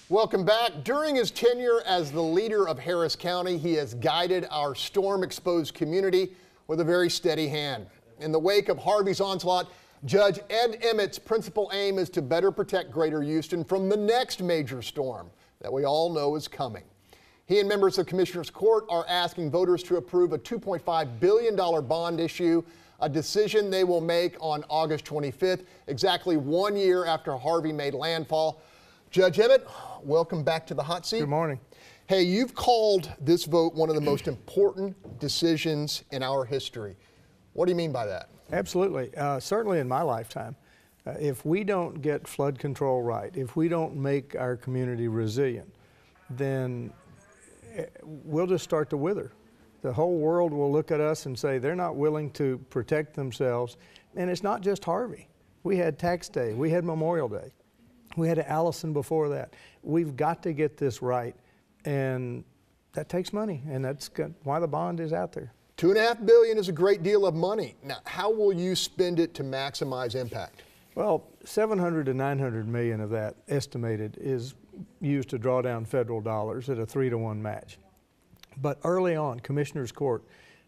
Welcome back. During his tenure as the leader of Harris County, he has guided our storm-exposed community with a very steady hand. In the wake of Harvey's onslaught, Judge Ed Emmett's principal aim is to better protect Greater Houston from the next major storm that we all know is coming. He and members of Commissioners Court are asking voters to approve a $2.5 billion bond issue, a decision they will make on August 25th, exactly 1 year after Harvey made landfall. Judge Emmett, welcome back to the hot seat. Good morning. Hey, you've called this vote one of the most important decisions in our history. What do you mean by that? Absolutely. Certainly in my lifetime. If we don't get flood control right, if we don't make our community resilient, then we'll just start to wither. The whole world will look at us and say they're not willing to protect themselves. And it's not just Harvey. We had Tax Day, we had Memorial Day, we had Allison before that. We've got to get this right, and that takes money, and that's why the bond is out there. $2.5 billion is a great deal of money. Now, how will you spend it to maximize impact? Well, 700 to 900 million of that estimated is used to draw down federal dollars at a 3-to-1 match. But early on, Commissioners Court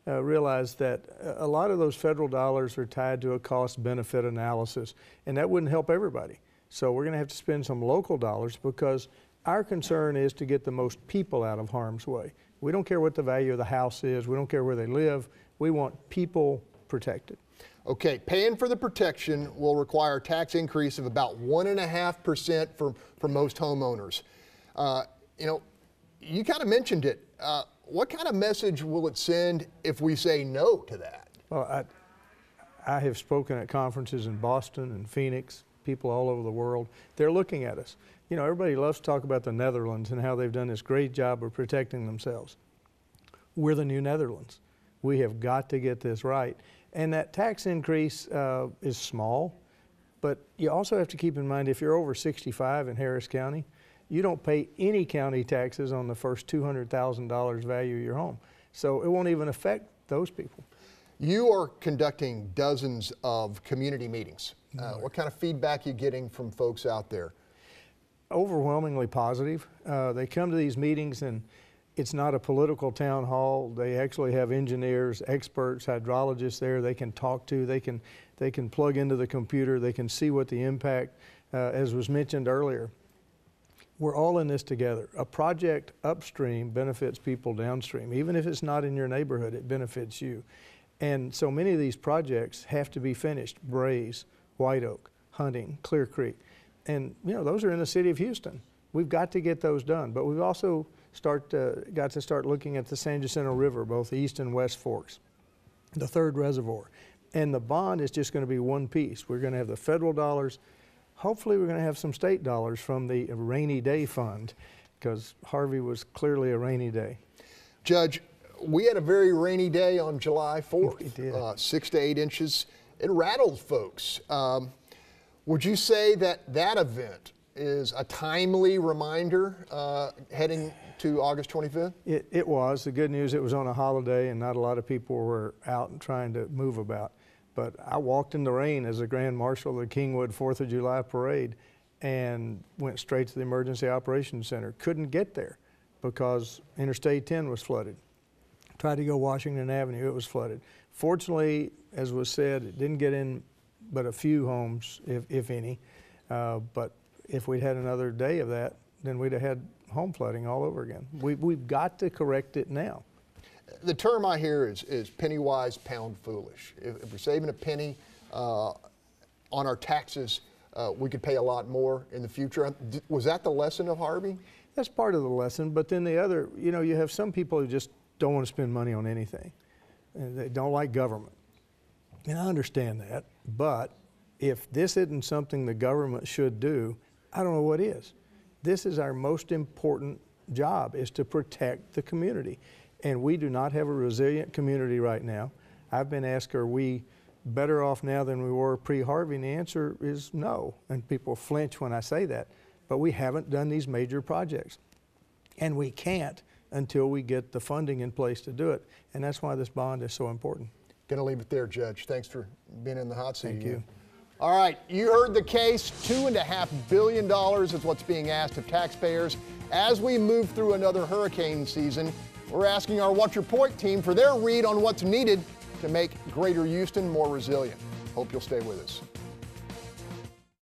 realized that a lot of those federal dollars are tied to a cost-benefit analysis, and that wouldn't help everybody. So we're going to have to spend some local dollars because our concern is to get the most people out of harm's way. We don't care what the value of the house is. We don't care where they live. We want people protected. Okay, paying for the protection will require a tax increase of about 1.5% for most homeowners. You know, you kind of mentioned it. What kind of message will it send if we say no to that? Well, I have spoken at conferences in Boston and Phoenix, people all over the world. They're looking at us. You know, everybody loves to talk about the Netherlands and how they've done this great job of protecting themselves. We're the new Netherlands. We have got to get this right. And that tax increase is small, but you also have to keep in mind if you're over 65 in Harris County, you don't pay any county taxes on the first $200,000 value of your home. So it won't even affect those people. You are conducting dozens of community meetings. What kind of feedback are you getting from folks out there? Overwhelmingly positive. They come to these meetings and it's not a political town hall. They actually have engineers, experts, hydrologists there they can talk to. They can plug into the computer. They can see what the impact, as was mentioned earlier. We're all in this together. A project upstream benefits people downstream. Even if it's not in your neighborhood, it benefits you. And so many of these projects have to be finished. Braze, White Oak, Hunting, Clear Creek. And you know, those are in the city of Houston. We've got to get those done. But we've also got to start looking at the San Jacinto River, both East and West Forks, the third reservoir. And the bond is just going to be one piece. We're going to have the federal dollars. Hopefully we're going to have some state dollars from the rainy day fund, because Harvey was clearly a rainy day. Judge, we had a very rainy day on July 4th. We did. 6 to 8 inches. It rattled folks. Would you say that that event is a timely reminder heading to August 25th? It was. The good news, it was on a holiday and not a lot of people were out and trying to move about. But I walked in the rain as a Grand Marshal of the Kingwood 4th of July Parade and went straight to the Emergency Operations Center. Couldn't get there because Interstate 10 was flooded. Tried to go Washington Avenue, it was flooded. Fortunately, as was said, it didn't get in but a few homes, if any. But if we'd had another day of that, then we'd have had home flooding all over again. We've got to correct it now. The term I hear is penny wise, pound foolish. If we're saving a penny on our taxes, we could pay a lot more in the future. Was that the lesson of Harvey? That's part of the lesson, but then the other, you know, you have some people who just don't want to spend money on anything. And they don't like government. And I understand that, but if this isn't something the government should do, I don't know what is. This is our most important job, is to protect the community. And we do not have a resilient community right now. I've been asked, are we better off now than we were pre-Harvey? And the answer is no. And people flinch when I say that. But we haven't done these major projects. And we can't until we get the funding in place to do it. And that's why this bond is so important. Going to leave it there, Judge. Thanks for being in the hot seat. Thank you. All right, you heard the case. $2.5 billion is what's being asked of taxpayers as we move through another hurricane season. We're asking our What's Your Point team for their read on what's needed to make Greater Houston more resilient. Hope you'll stay with us.